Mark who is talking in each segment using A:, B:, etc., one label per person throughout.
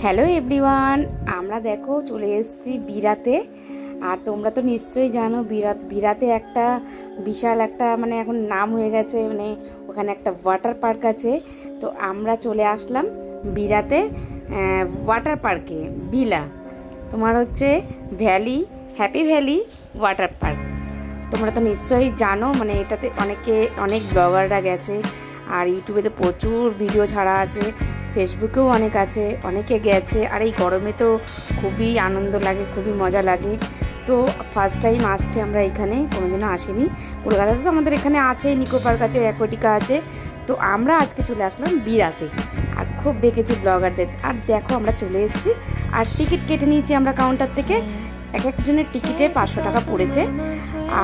A: Hello everyone, আমরা দেখো চলে এসেছি বিরাতে। আর তোমরা তো নিশ্চয়ই জানো বিরাতে একটা বিশাল একটা মানে এখন নাম হয়ে গেছে, মানে ওখানে একটা ওয়াটার পার্ক আছে। তো আমরা চলে আসলাম বিরাতে ওয়াটার পার্কে, বিলা তোমার হচ্ছে valley, happy valley water park. তোমরা তো নিশ্চয়ই জানো, মানে এটাতে অনেক ব্লগাররা গেছে, আর ইউটিউবে তো প্রচুর ভিডিও ছাড়া আছে, ফেসবুকেও অনেক আছে, অনেকে গেছে। আর এই গরমে তো খুবই আনন্দ লাগে, খুবই মজা লাগে। তো ফার্স্ট টাইম আসছি আমরা এখানে, কোনোদিনও আসিনি। কলকাতাতে তো আমাদের এখানে আছে, নিকো পার্ক আছে, অ্যাকোয়াটিকা আছে। তো আমরা আজকে চলে আসলাম বিরাতে, আর খুব দেখেছি ব্লগারদের। আর দেখো আমরা চলে এসেছি, আর টিকিট কেটে নিয়েছি আমরা কাউন্টার থেকে। এক একজনের টিকিটে 500 টাকা পড়েছে।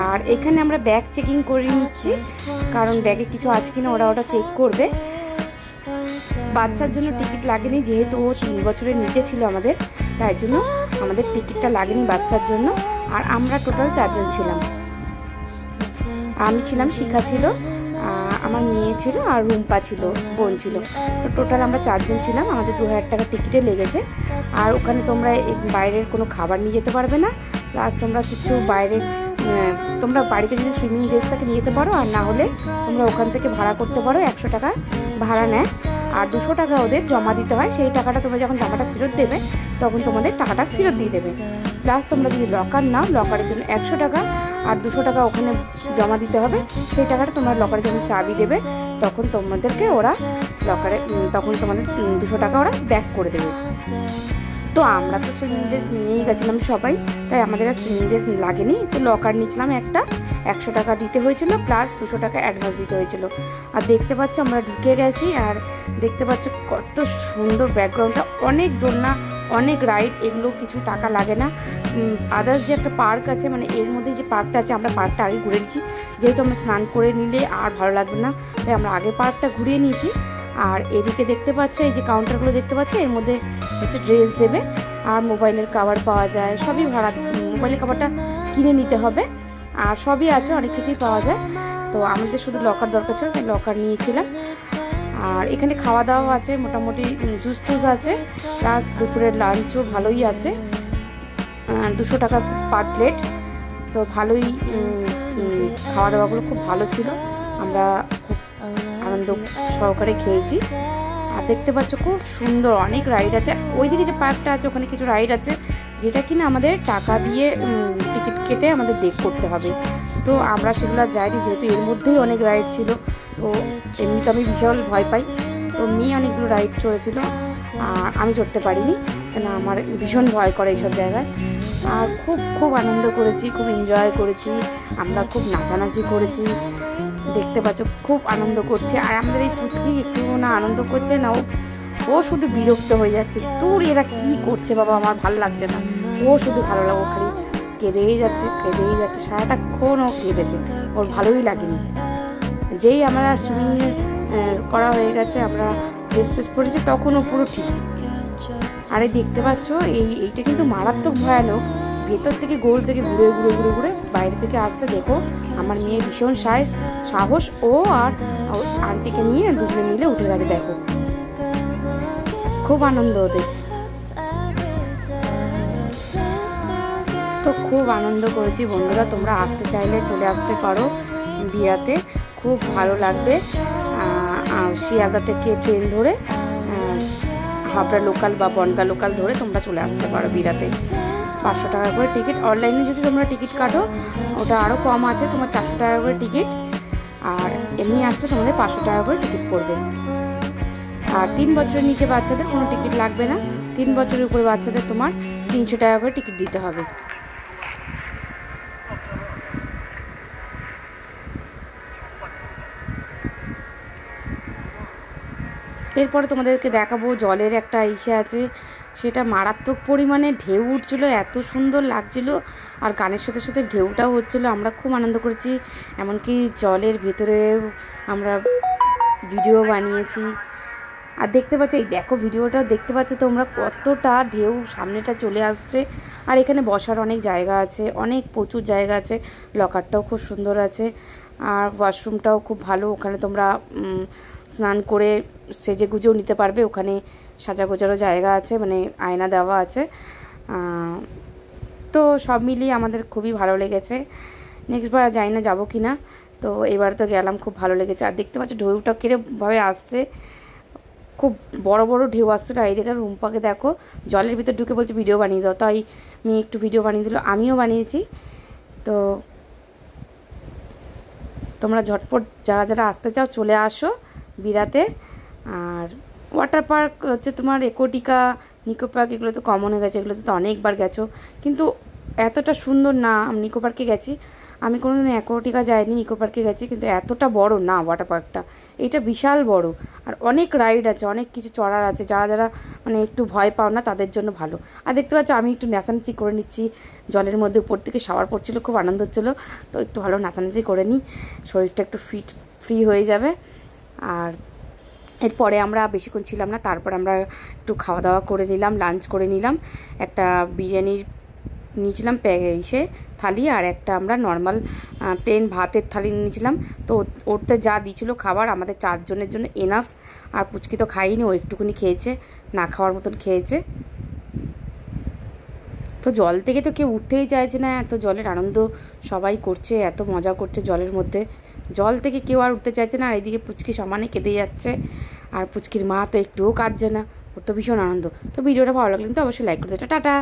A: আর এখানে আমরা ব্যাগ চেকিং করে নিচ্ছি, কারণ ব্যাগে কিছু আছে কিনা ওটা চেক করবে। বাচ্চার জন্য টিকিট লাগেনি, যেহেতু ও 3 বছরের নিচে ছিল আমাদের, তাই জন্য আমাদের টিকিটটা লাগেনি বাচ্চার জন্য। আর আমরা টোটাল 4 জন ছিলাম। আমি ছিলাম, শিখা ছিল, আমার মেয়ে ছিল, আর রুম্পা ছিল, বোন ছিল। তো টোটাল আমরা 4 জন ছিলাম। আমাদের 2000 টাকা টিকিটে লেগেছে। আর ওখানে তোমরা বাইরের কোনো খাবার নিয়ে যেতে পারবে না, প্লাস তোমরা কিছু বাইরে তোমরা বাড়িতে যদি সুইমিং ড্রেসটাকে নিয়ে যেতে পারো, আর না হলে তোমরা ওখান থেকে ভাড়া করতে পারো। 100 টাকা ভাড়া নেয়, আর 200 টাকা ওদের জমা দিতে হয়। সেই টাকাটা তোমরা যখন জামাটা ফেরত দেবে তখন তোমাদের টাকাটা ফেরত দিয়ে দেবে। প্লাস তোমরা যদি লকার নাও, লকারের জন্য 100 টাকা আর 200 টাকা ওখানে জমা দিতে হবে। সেই টাকাটা তোমরা লকারের জন্য চাবি দেবে, তখন তোমাদেরকে ওরা তখন তোমাদের 200 টাকা ওরা ব্যাক করে দেবে। তো আমরা তো সুইমিং ড্রেস নিয়েই গেছিলাম সবাই, তাই আমাদের আর সুইমিং ড্রেস লাগেনি। তো লকার নিয়েছিলাম একটা, 100 টাকা দিতে হয়েছিল, প্লাস 200 টাকা অ্যাডভান্স দিতে হয়েছিল। আর দেখতে পাচ্ছ আমরা ঢুকে গেছি, আর দেখতে পাচ্ছ কত সুন্দর ব্যাকগ্রাউন্ডটা, অনেক দোলনা, অনেক রাইড, এগুলো কিছু টাকা লাগে না। আদার্স যে একটা পার্ক আছে, মানে এর মধ্যে যে পার্কটা আছে, আমরা পার্কটা আগে ঘুরে নিচ্ছি, যেহেতু আমরা স্নান করে নিলে আর ভালো লাগবে না, তাই আমরা আগে পার্কটা ঘুরিয়ে নিয়েছি। আর এদিকে দেখতে পাচ্ছ এই যে কাউন্টারগুলো দেখতে পাচ্ছ, এর মধ্যে হচ্ছে ড্রেস দেবে, আর মোবাইলের কভার পাওয়া যায়, সবই ভাড়া, মোবাইলের কভারটা কিনে নিতে হবে, আর সবই আছে, অনেক কিছুই পাওয়া যায়। তো আমাদের শুধু লকার দরকার ছিল, তাই লকার নিয়েছিলাম। আর এখানে খাওয়া দাওয়া আছে, মোটামুটি জুস টুস আছে, প্লাস দুপুরের লাঞ্চও ভালোই আছে, 200 টাকা পার প্লেট। তো ভালোই খাওয়া দাওয়াগুলো খুব ভালো ছিল, আমরা খুব আনন্দ সহকারে খেয়েছি। আর দেখতে পাচ্ছ খুব সুন্দর অনেক রাইড আছে। ওইদিকে যে পার্কটা আছে ওখানে কিছু রাইড আছে, যেটা কিনা আমাদের টাকা দিয়ে টিকিট কেটে আমাদের করতে হবে। তো আমরা সেগুলো যাইনি, যেহেতু এর মধ্যেই অনেক রাইড ছিল। তো এমনিতে আমি বিশাল ভয় পাই, তো মেয়ে অনেকগুলো রাইড চড়েছিল, আর আমি চড়তে পারিনি, কেন আমার ভীষণ ভয় করে এইসব জায়গায়। আর খুব আনন্দ করেছি, খুব এনজয় করেছি, আমরা খুব নাচানাচি করেছি। দেখতে পাচ্ছ খুব আনন্দ করছে। আর আমাদের এই পুচকি একটু না আনন্দ করছে না, ও শুধু বিরক্ত হয়ে যাচ্ছে, তোর এরা কি করছে বাবা, আমার ভালো লাগছে না। ও শুধু ভালো লাগে, ও খালি কেঁদেই যাচ্ছে, সারাটাক্ষণ ও কেঁদেছে, ওর ভালোই লাগেনি। যেই আমরা সুইমিং করা হয়ে গেছে, আমরা ড্রেস ফ্রেস পরেছি, তখন ও পুরো ঠিক। আরে দেখতে পাচ্ছ এইটা কিন্তু মারাত্মক ভয়ানক, ভেতর থেকে গোল থেকে ঘুরে ঘুরে ঘুরে ঘুরে বাইরে থেকে আসছে। দেখো আমার মেয়ে ভীষণ সাহস, ও আর আন্টিকে নিয়ে দুজনে মিলে উঠে গেছে। দেখো খুব আনন্দ ওদের। তো খুব আনন্দ করেছি বন্ধুরা, তোমরা আসতে চাইলে চলে আসতে পারো বিরাতে, খুব ভালো লাগবে। শিয়ালদা থেকে ট্রেন ধরে হাবড়া লোকাল বা বনগাঁ লোকাল ধরে তোমরা চলে আসতে পারো বিরাতে। 500 টাকা করে টিকিট। অনলাইনে যদি তোমরা টিকিট কাটো ওটা আরও কম আছে, তোমার 400 টাকা করে টিকিট। আর এমনি আসলে তোমাদের 500 টাকা করে টিকিট পড়বে। আর 3 বছরের নিচে বাচ্চাদের কোনো টিকিট লাগবে না, 3 বছরের উপরে বাচ্চাদের তোমার 300 টাকা করে টিকিট দিতে হবে। এরপরে তোমাদেরকে দেখাবো জলের একটা ইসে আছে, সেটা মারাত্মক পরিমাণে ঢেউ উঠছিলো, এত সুন্দর লাগছিলো আর গানের সাথে সাথে ঢেউটাও হচ্ছিলো। আমরা খুব আনন্দ করেছি, এমনকি জলের ভেতরেও আমরা ভিডিও বানিয়েছি। আর দেখতে পাচ্ছ, এই দেখো ভিডিওটা দেখতে পাচ্ছ তোমরা কতটা ঢেউ সামনেটা চলে আসছে। আর এখানে বসার অনেক জায়গা আছে, অনেক প্রচুর জায়গা আছে, লকারটাও খুব সুন্দর আছে আর ওয়াশরুমটাও খুব ভালো। ওখানে তোমরা স্নান করে সেজে গুজেও নিতে পারবে, ওখানে সাজা গোজারও জায়গা আছে, মানে আয়না দেওয়া আছে। তো সব মিলিয়ে আমাদের খুবই ভালো লেগেছে। নেক্সটবার যাই না যাবো কি না, তো এবার তো গেলাম, খুব ভালো লেগেছে। আর দেখতে পাচ্ছ ঢেউটা কিরমভাবে আসছে, খুব বড় বড় ঢেউ আসছে। আর এই দেখে রুম্পাকে দেখো জলের ভিতর ঢুকে বলছে ভিডিও বানিয়ে দাও, তাই মেয়ে একটু ভিডিও বানিয়ে দিল, আমিও বানিয়েছি। তো তোমরা ঝটপট যারা যারা আসতে চাও চলে আসো বিরাতে। আর ওয়াটার পার্ক হচ্ছে তোমার একোটিকা, নিকো পার্ক, এগুলো তো কমন হয়ে গেছে, এগুলোতে তো অনেকবার গেছো, কিন্তু এতটা সুন্দর না। আমি নিকো পার্কে গেছি, আমি কোনোদিন একোটিকা যাইনি, নিকো পার্কে গেছি, কিন্তু এতটা বড় না ওয়াটার পার্কটা, এইটা বিশাল বড়। আর অনেক রাইড আছে, অনেক কিছু চড়ার আছে, যারা যারা মানে একটু ভয় পাও না তাদের জন্য ভালো। আর দেখতে পাচ্ছ আমি একটু নাচানাচি করে নিচ্ছি, জলের মধ্যে উপর থেকে শাওয়ার পড়ছিলো, খুব আনন্দ হচ্ছিলো, তো একটু ভালো নাচানাচি করে নিই, শরীরটা একটু ফ্রি হয়ে যাবে। আর এরপরে আমরা বেশিক্ষণ ছিলাম না, তারপর আমরা একটু খাওয়া দাওয়া করে নিলাম, লাঞ্চ করে নিলাম। একটা বিরিয়ানির নিয়েছিলাম ইসে থালি, আর একটা আমরা নর্মাল প্লেন ভাতের থালি নিয়েছিলাম। তো ওরতে যা দিয়েছিলো খাবার আমাদের 4 জনের জন্য এনাফ। আর পুচকি তো খাইনি, ও একটুকুনি খেয়েছে, না খাওয়ার মতন খেয়েছে। তো জল থেকে তো কেউ উঠতেই চাইছে না, এত জলের আনন্দ সবাই করছে, এত মজা করছে জলের মধ্যে, জল থেকে কেউ আর উঠতে চাইছে না। আর এইদিকে পুচকি সমানে কেঁদে যাচ্ছে, আর পুচকির মা তো একটুও কাঁদছে না, ওর তো ভীষণ আনন্দ। তো ভিডিওটা ভালো লাগলে কিন্তু অবশ্যই লাইক করে দিও। টাটা।